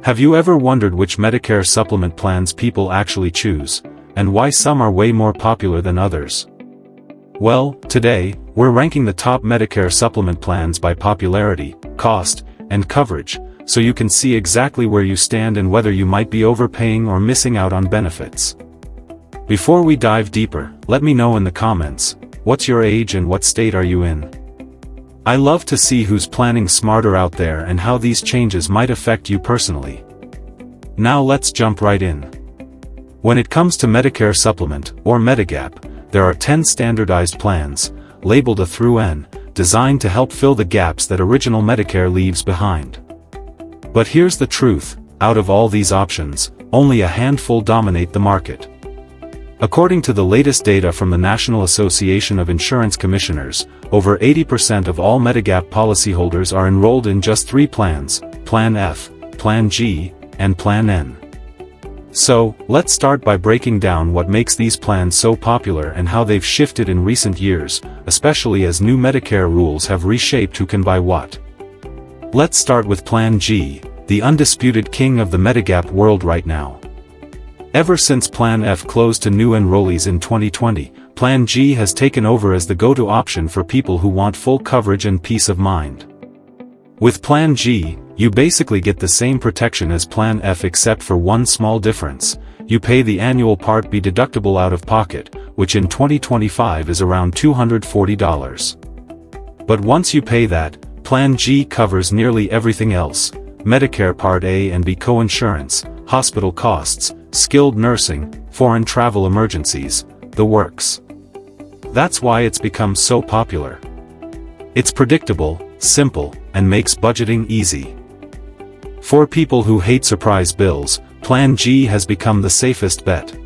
Have you ever wondered which Medicare supplement plans people actually choose, and why some are way more popular than others? Well, today, we're ranking the top Medicare supplement plans by popularity, cost, and coverage, so you can see exactly where you stand and whether you might be overpaying or missing out on benefits. Before we dive deeper, let me know in the comments, what's your age and what state are you in? I love to see who's planning smarter out there and how these changes might affect you personally. Now let's jump right in. When it comes to Medicare Supplement, or Medigap, there are 10 standardized plans, labeled A through N, designed to help fill the gaps that original Medicare leaves behind. But here's the truth, out of all these options, only a handful dominate the market. According to the latest data from the National Association of Insurance Commissioners, over 80% of all Medigap policyholders are enrolled in just 3 plans, Plan F, Plan G, and Plan N. So, let's start by breaking down what makes these plans so popular and how they've shifted in recent years, especially as new Medicare rules have reshaped who can buy what. Let's start with Plan G, the undisputed king of the Medigap world right now. Ever since Plan F closed to new enrollees in 2020, Plan G has taken over as the go-to option for people who want full coverage and peace of mind. With Plan G, you basically get the same protection as Plan F except for one small difference: you pay the annual Part B deductible out of pocket, which in 2025 is around $240. But once you pay that, Plan G covers nearly everything else: Medicare Part A and B coinsurance, hospital costs, skilled nursing, foreign travel emergencies, the works. That's why it's become so popular. It's predictable, simple, and makes budgeting easy. For people who hate surprise bills, Plan G has become the safest bet.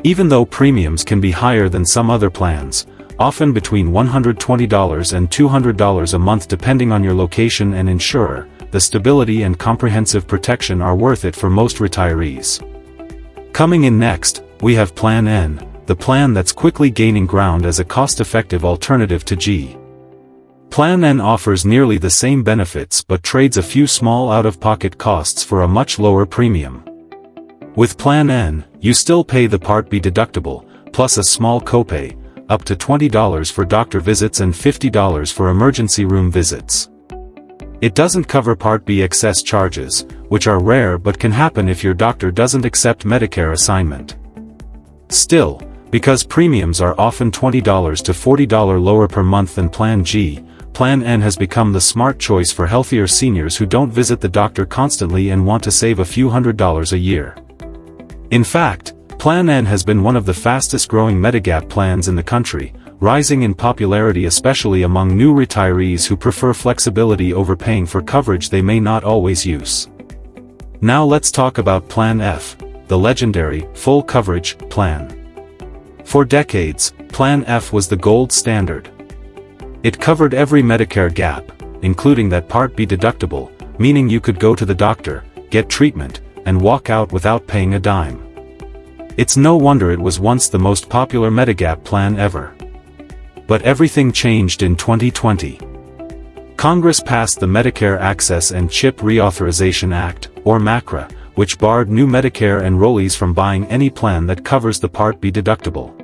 Even though premiums can be higher than some other plans, often between $120 and $200 a month depending on your location and insurer, the stability and comprehensive protection are worth it for most retirees. Coming in next, we have Plan N, the plan that's quickly gaining ground as a cost-effective alternative to G. Plan N offers nearly the same benefits but trades a few small out-of-pocket costs for a much lower premium. With Plan N, you still pay the Part B deductible, plus a small copay, up to $20 for doctor visits and $50 for emergency room visits. It doesn't cover Part B excess charges, which are rare but can happen if your doctor doesn't accept Medicare assignment. Still, because premiums are often $20 to $40 lower per month than Plan G, Plan N has become the smart choice for healthier seniors who don't visit the doctor constantly and want to save a few $100s a year. In fact, Plan N has been one of the fastest-growing Medigap plans in the country, rising in popularity especially among new retirees who prefer flexibility over paying for coverage they may not always use. Now let's talk about Plan F, the legendary, full coverage, plan. For decades, Plan F was the gold standard. It covered every Medicare gap, including that Part B deductible, meaning you could go to the doctor, get treatment, and walk out without paying a dime. It's no wonder it was once the most popular Medigap plan ever. But everything changed in 2020. Congress passed the Medicare Access and Chip Reauthorization Act, or MACRA, which barred new Medicare enrollees from buying any plan that covers the Part B deductible.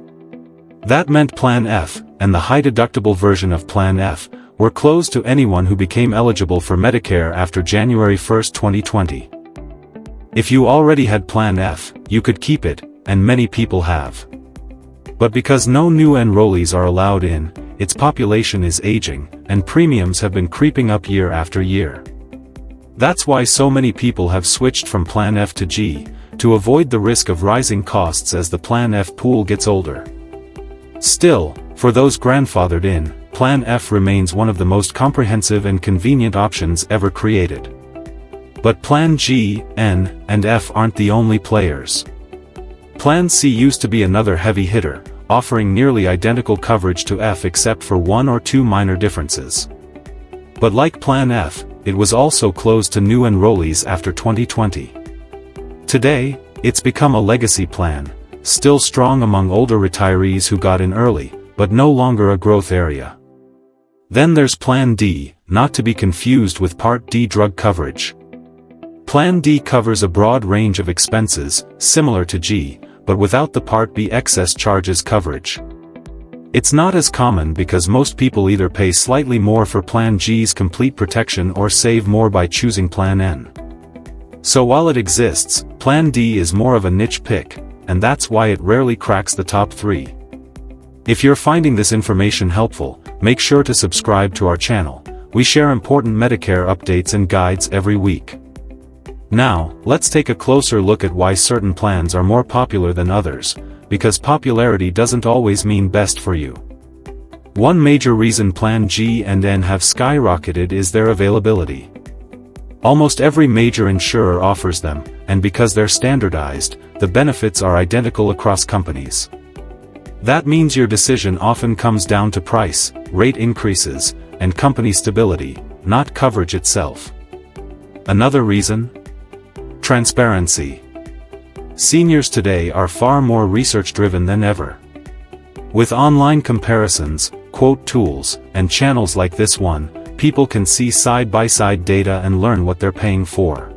That meant Plan F, and the high-deductible version of Plan F, were closed to anyone who became eligible for Medicare after January 1, 2020. If you already had Plan F, you could keep it, and many people have. But because no new enrollees are allowed in, its population is aging, and premiums have been creeping up year after year. That's why so many people have switched from Plan F to G, to avoid the risk of rising costs as the Plan F pool gets older. Still, for those grandfathered in, Plan F remains one of the most comprehensive and convenient options ever created. But Plan G, N, and F aren't the only players. Plan C used to be another heavy hitter, offering nearly identical coverage to F except for one or two minor differences. But like Plan F, it was also closed to new enrollees after 2020. Today, it's become a legacy plan, still strong among older retirees who got in early, but no longer a growth area. Then there's Plan D, not to be confused with Part D drug coverage. Plan D covers a broad range of expenses, similar to G, but without the Part B excess charges coverage. It's not as common because most people either pay slightly more for Plan G's complete protection or save more by choosing Plan N. So while it exists, Plan D is more of a niche pick, and that's why it rarely cracks the top 3. If you're finding this information helpful, make sure to subscribe to our channel. We share important Medicare updates and guides every week. Now, let's take a closer look at why certain plans are more popular than others, because popularity doesn't always mean best for you. One major reason Plan G and N have skyrocketed is their availability. Almost every major insurer offers them, and because they're standardized, the benefits are identical across companies. That means your decision often comes down to price, rate increases, and company stability, not coverage itself. Another reason? Transparency. Seniors today are far more research-driven than ever. With online comparisons, quote tools, and channels like this one, people can see side-by-side data and learn what they're paying for.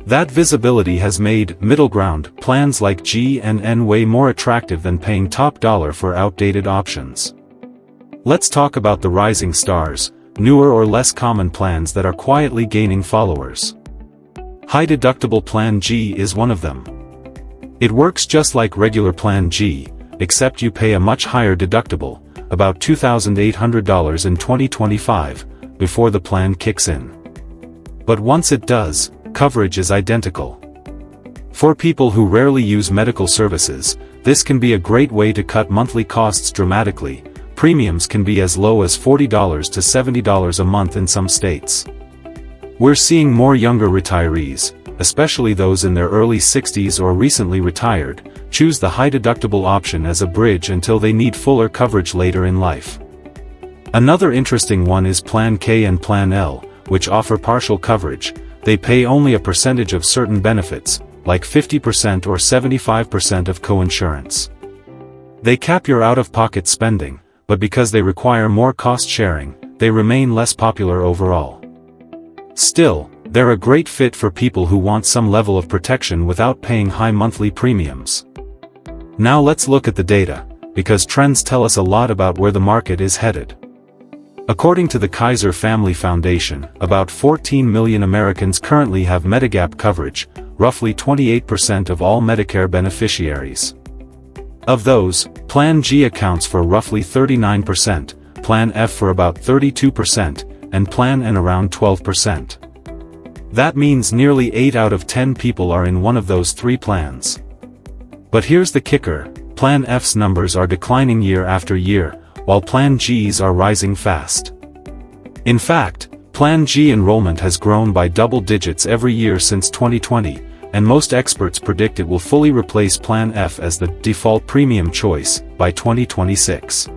That visibility has made middle ground plans like G and N way more attractive than paying top dollar for outdated options. Let's talk about the rising stars, newer or less common plans that are quietly gaining followers. High-deductible Plan G is one of them. It works just like regular Plan G, except you pay a much higher deductible, about $2,800 in 2025, before the plan kicks in. But once it does, coverage is identical. For people who rarely use medical services, this can be a great way to cut monthly costs dramatically. Premiums can be as low as $40 to $70 a month in some states. We're seeing more younger retirees, especially those in their early 60s or recently retired, choose the high-deductible option as a bridge until they need fuller coverage later in life. Another interesting one is Plan K and Plan L, which offer partial coverage. They pay only a percentage of certain benefits, like 50% or 75% of coinsurance. They cap your out-of-pocket spending, but because they require more cost-sharing, they remain less popular overall. Still, they're a great fit for people who want some level of protection without paying high monthly premiums. Now let's look at the data, because trends tell us a lot about where the market is headed. According to the Kaiser Family Foundation, about 14 million Americans currently have Medigap coverage, roughly 28% of all Medicare beneficiaries. Of those, Plan G accounts for roughly 39%, Plan F for about 32%, and Plan N around 12%. That means nearly 8 out of 10 people are in one of those 3 plans. But here's the kicker, Plan F's numbers are declining year after year, while Plan G's are rising fast. In fact, Plan G enrollment has grown by double digits every year since 2020, and most experts predict it will fully replace Plan F as the default premium choice by 2026.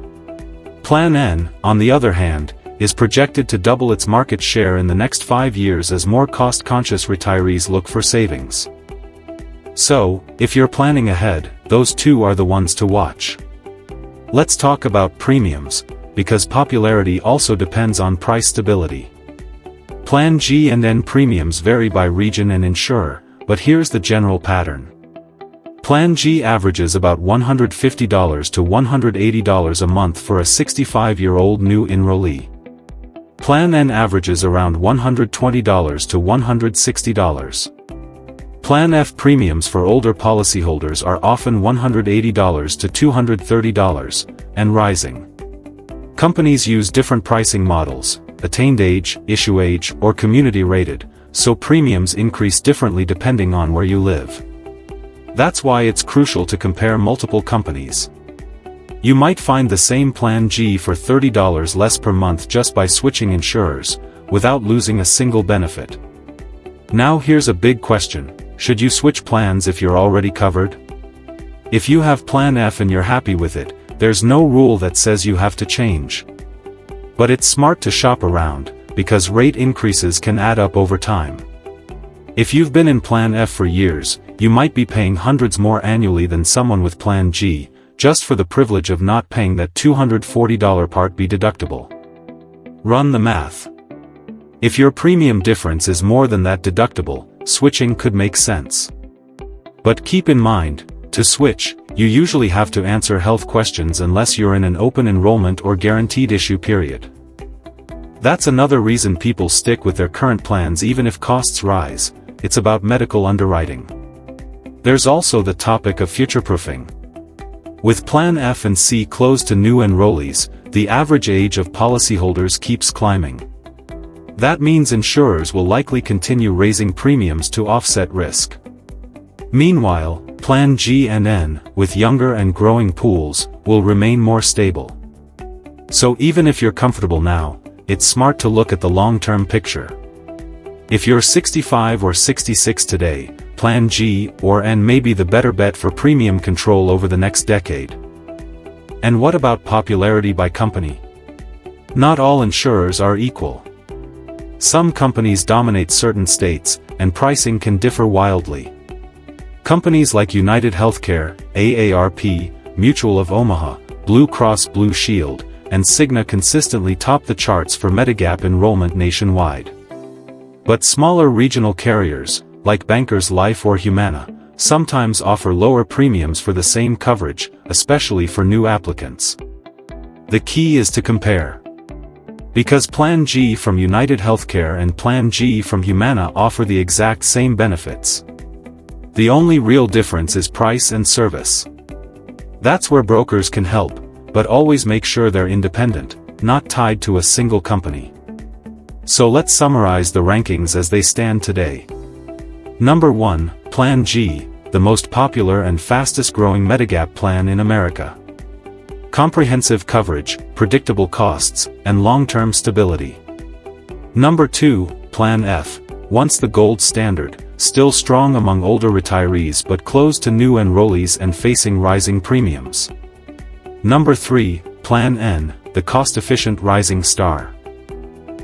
Plan N, on the other hand, is projected to double its market share in the next 5 years as more cost-conscious retirees look for savings. So, if you're planning ahead, those two are the ones to watch. Let's talk about premiums, because popularity also depends on price stability. Plan G and N premiums vary by region and insurer, but here's the general pattern. Plan G averages about $150 to $180 a month for a 65-year-old new enrollee. Plan N averages around $120 to $160. Plan F premiums for older policyholders are often $180 to $230, and rising. Companies use different pricing models, attained age, issue age, or community rated, so premiums increase differently depending on where you live. That's why it's crucial to compare multiple companies. You might find the same Plan G for $30 less per month just by switching insurers, without losing a single benefit. Now here's a big question, should you switch plans if you're already covered? If you have Plan F and you're happy with it, there's no rule that says you have to change. But it's smart to shop around, because rate increases can add up over time. If you've been in Plan F for years, you might be paying hundreds more annually than someone with Plan G, just for the privilege of not paying that $240 Part B deductible. Run the math. If your premium difference is more than that deductible, switching could make sense. But keep in mind, to switch, you usually have to answer health questions unless you're in an open enrollment or guaranteed issue period. That's another reason people stick with their current plans even if costs rise. It's about medical underwriting. There's also the topic of future-proofing. With Plan F and C closed to new enrollees, the average age of policyholders keeps climbing. That means insurers will likely continue raising premiums to offset risk. Meanwhile, Plan G and N, with younger and growing pools, will remain more stable. So even if you're comfortable now, it's smart to look at the long-term picture. If you're 65 or 66 today, Plan G or N may be the better bet for premium control over the next decade. And what about popularity by company? Not all insurers are equal. Some companies dominate certain states, and pricing can differ wildly. Companies like United Healthcare, AARP, Mutual of Omaha, Blue Cross Blue Shield, and Cigna consistently top the charts for Medigap enrollment nationwide. But smaller regional carriers, like Bankers Life or Humana, sometimes offer lower premiums for the same coverage, especially for new applicants. The key is to compare. Because Plan G from United Healthcare and Plan G from Humana offer the exact same benefits. The only real difference is price and service. That's where brokers can help, but always make sure they're independent, not tied to a single company. So let's summarize the rankings as they stand today. Number 1, Plan G, the most popular and fastest growing Medigap plan in America. Comprehensive coverage, predictable costs, and long-term stability. Number 2, Plan F, once the gold standard, still strong among older retirees but closed to new enrollees and facing rising premiums. Number 3, Plan N, the cost-efficient rising star.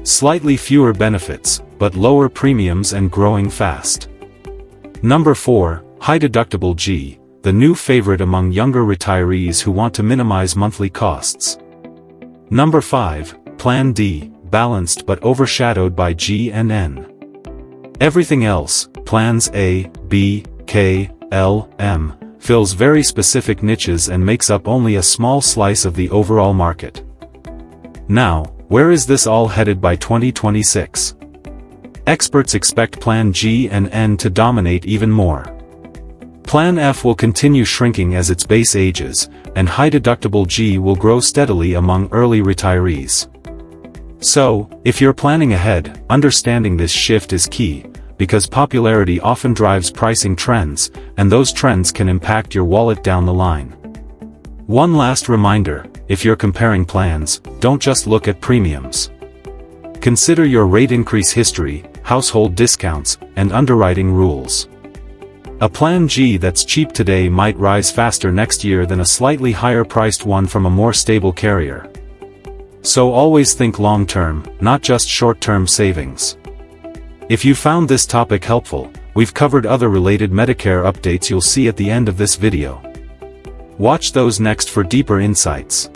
Slightly fewer benefits, but lower premiums and growing fast. Number 4, High Deductible G, the new favorite among younger retirees who want to minimize monthly costs. Number 5, Plan D, balanced but overshadowed by G and N. Everything else, Plans A, B, K, L, M, fills very specific niches and makes up only a small slice of the overall market. Now, where is this all headed by 2026? Experts expect Plan G and N to dominate even more. Plan F will continue shrinking as its base ages, and High Deductible G will grow steadily among early retirees. So, if you're planning ahead, understanding this shift is key, because popularity often drives pricing trends, and those trends can impact your wallet down the line. One last reminder, if you're comparing plans, don't just look at premiums. Consider your rate increase history, household discounts, and underwriting rules. A Plan G that's cheap today might rise faster next year than a slightly higher-priced one from a more stable carrier. So always think long-term, not just short-term savings. If you found this topic helpful, we've covered other related Medicare updates you'll see at the end of this video. Watch those next for deeper insights.